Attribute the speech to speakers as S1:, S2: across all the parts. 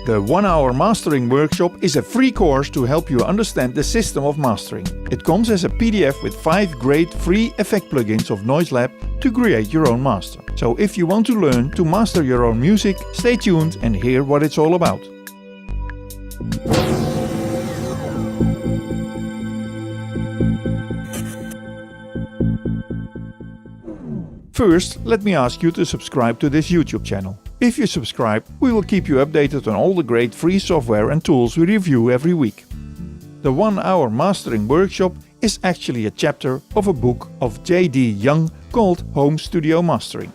S1: The 1-hour mastering workshop is a free course to help you understand the system of mastering. It comes as a PDF with 5 great free effect plugins of NoiseLab to create your own master. So if you want to learn to master your own music, stay tuned and hear what it's all about. First, let me ask you to subscribe to this YouTube channel. If you subscribe, we will keep you updated on all the great free software and tools we review every week. The 1-hour mastering workshop is actually a chapter of a book of J.D. Young called Home Studio Mastering.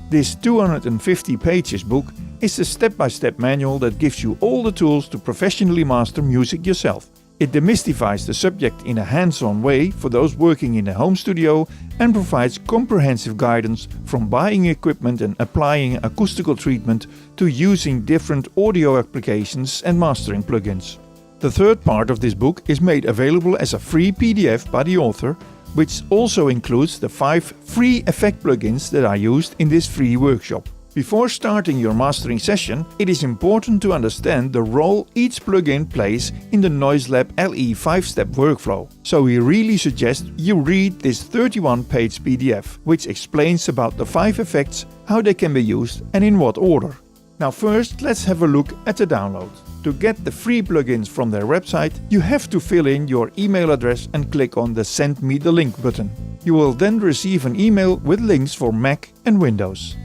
S1: This 250 pages book is a step-by-step manual that gives you all the tools to professionally master music yourself. It demystifies the subject in a hands-on way for those working in a home studio and provides comprehensive guidance from buying equipment and applying acoustical treatment to using different audio applications and mastering plugins. The third part of this book is made available as a free PDF by the author, which also includes the 5 free effect plugins that are used in this free workshop. Before starting your mastering session, it is important to understand the role each plugin plays in the NoiseLab LE 5-step workflow. So we really suggest you read this 31-page PDF, which explains about the 5 effects, how they can be used and in what order. Now first, let's have a look at the download. To get the free plugins from their website, you have to fill in your email address and click on the Send me the link button. You will then receive an email with links for Mac and Windows.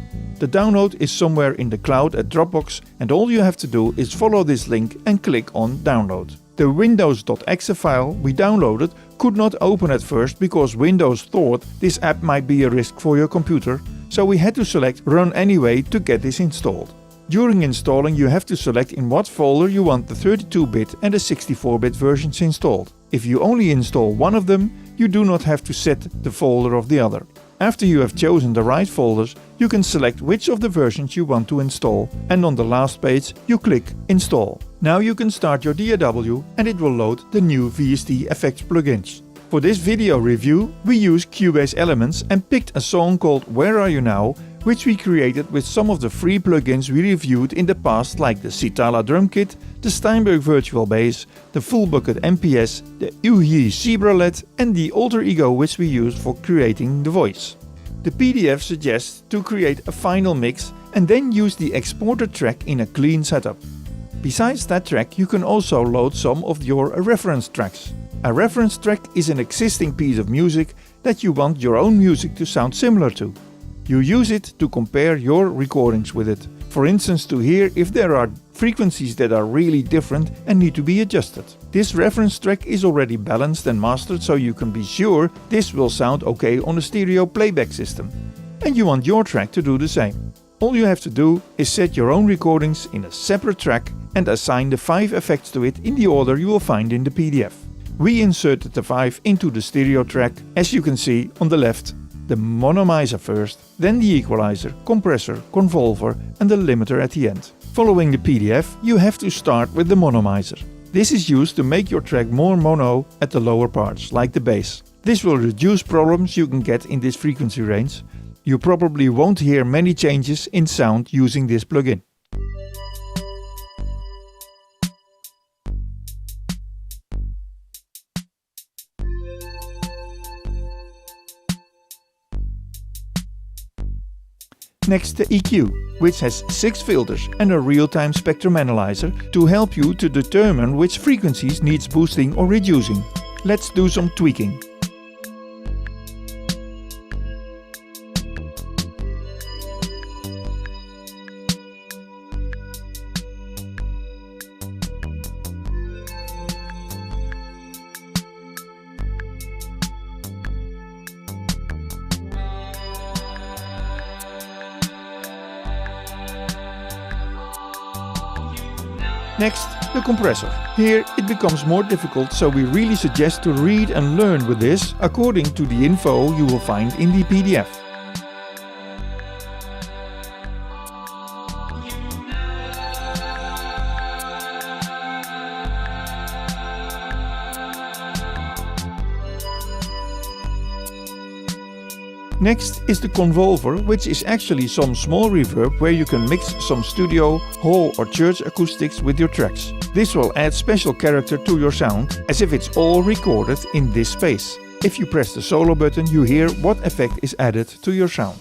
S1: The download is somewhere in the cloud at Dropbox, and all you have to do is follow this link and click on Download. The windows.exe file we downloaded could not open at first because Windows thought this app might be a risk for your computer, so we had to select Run Anyway to get this installed. During installing, you have to select in what folder you want the 32-bit and the 64-bit versions installed. If you only install one of them, you do not have to set the folder of the other. After you have chosen the right folders, you can select which of the versions you want to install, and on the last page you click Install. Now you can start your DAW and it will load the new VST effects plugins. For this video review, we use Cubase Elements and picked a song called Where Are You Now, which we created with some of the free plugins we reviewed in the past, like the Sitala drum kit, the Steinberg virtual bass, the Full Bucket MPS, the Uhi Zebra LED and the Alter Ego, which we used for creating the voice. The PDF suggests to create a final mix and then use the exported track in a clean setup. Besides that track, you can also load some of your reference tracks. A reference track is an existing piece of music that you want your own music to sound similar to. You use it to compare your recordings with it. For instance, to hear if there are frequencies that are really different and need to be adjusted. This reference track is already balanced and mastered, so you can be sure this will sound okay on a stereo playback system. And you want your track to do the same. All you have to do is set your own recordings in a separate track and assign the 5 effects to it in the order you will find in the PDF. We inserted the 5 into the stereo track, as you can see on the left. The monomizer first, then the equalizer, compressor, convolver and the limiter at the end. Following the PDF, you have to start with the monomizer. This is used to make your track more mono at the lower parts, like the bass. This will reduce problems you can get in this frequency range. You probably won't hear many changes in sound using this plugin. Next, the EQ, which has 6 filters and a real-time spectrum analyzer to help you to determine which frequencies needs boosting or reducing. Let's do some tweaking. Next, the compressor. Here it becomes more difficult, so we really suggest to read and learn with this according to the info you will find in the PDF. Next is the convolver, which is actually some small reverb where you can mix some studio, hall or church acoustics with your tracks. This will add special character to your sound, as if it's all recorded in this space. If you press the solo button, you hear what effect is added to your sound.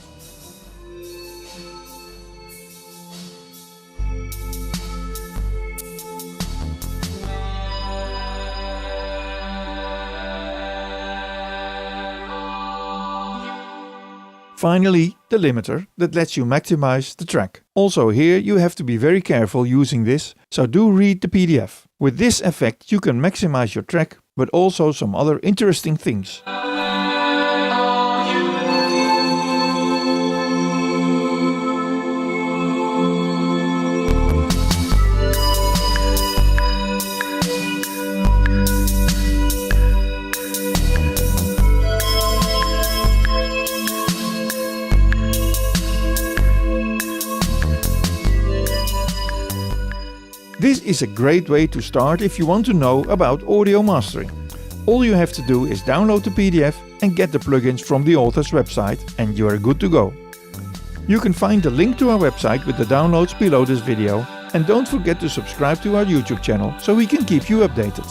S1: Finally, the limiter that lets you maximize the track. Also here you have to be very careful using this, so do read the PDF. With this effect you can maximize your track, but also some other interesting things. This is a great way to start if you want to know about audio mastering. All you have to do is download the PDF and get the plugins from the author's website and you are good to go. You can find the link to our website with the downloads below this video, and don't forget to subscribe to our YouTube channel so we can keep you updated.